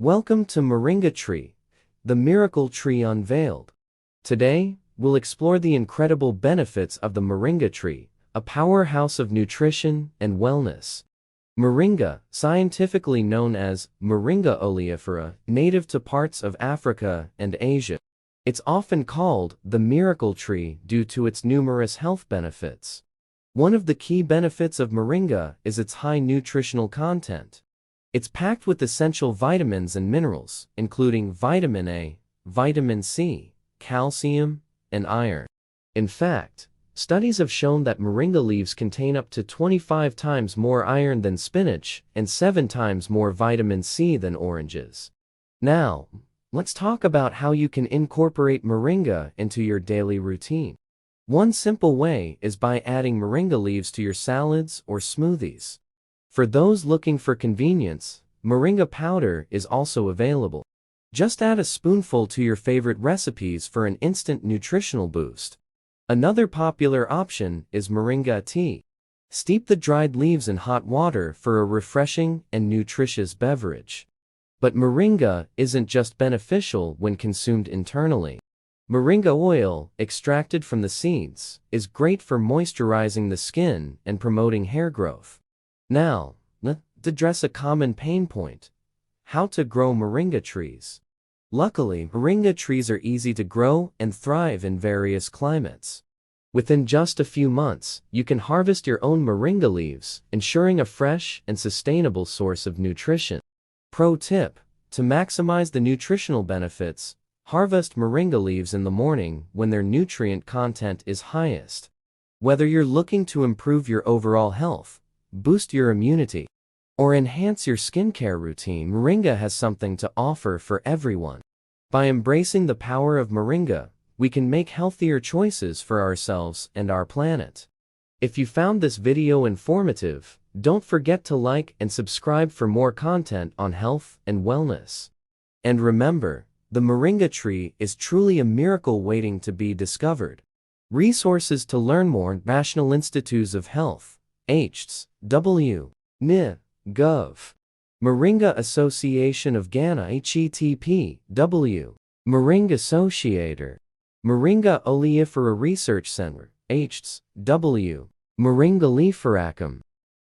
Welcome to Moringa Tree, the Miracle Tree Unveiled. Today, we'll explore the incredible benefits of the Moringa Tree, a powerhouse of nutrition and wellness. Moringa, scientifically known as Moringa oleifera, native to parts of Africa and Asia. It's often called the miracle tree due to its numerous health benefits. One of the key benefits of moringa is its high nutritional content. It's packed with essential vitamins and minerals, including vitamin A, vitamin C, calcium, and iron. In fact, studies have shown that moringa leaves contain up to 25 times more iron than spinach and 7 times more vitamin C than oranges. Now, let's talk about how you can incorporate moringa into your daily routine. One simple way is by adding moringa leaves to your salads or smoothies. For those looking for convenience, moringa powder is also available. Just add a spoonful to your favorite recipes for an instant nutritional boost. Another popular option is moringa tea. Steep the dried leaves in hot water for a refreshing and nutritious beverage. But moringa isn't just beneficial when consumed internally. Moringa oil, extracted from the seeds, is great for moisturizing the skin and promoting hair growth. Now, let's address a common pain point: how to grow moringa trees. Luckily, moringa trees are easy to grow and thrive in various climates. Within just a few months, you can harvest your own moringa leaves, ensuring a fresh and sustainable source of nutrition. Pro tip: to maximize the nutritional benefits, harvest moringa leaves in the morning when their nutrient content is highest. Whether you're looking to improve your overall health, boost your immunity, or enhance your skincare routine, moringa has something to offer for everyone. By embracing the power of moringa, we can make healthier choices for ourselves and our planet. If you found this video informative, don't forget to like and subscribe for more content on health and wellness. And remember, the moringa tree is truly a miracle waiting to be discovered. Resources to learn more: National Institutes of Health, HW, NI, Gov. Moringa Association of Ghana, HETP, Moringa Associator. Moringa Oleifera Research Center, HW. Moringa Leaferacum.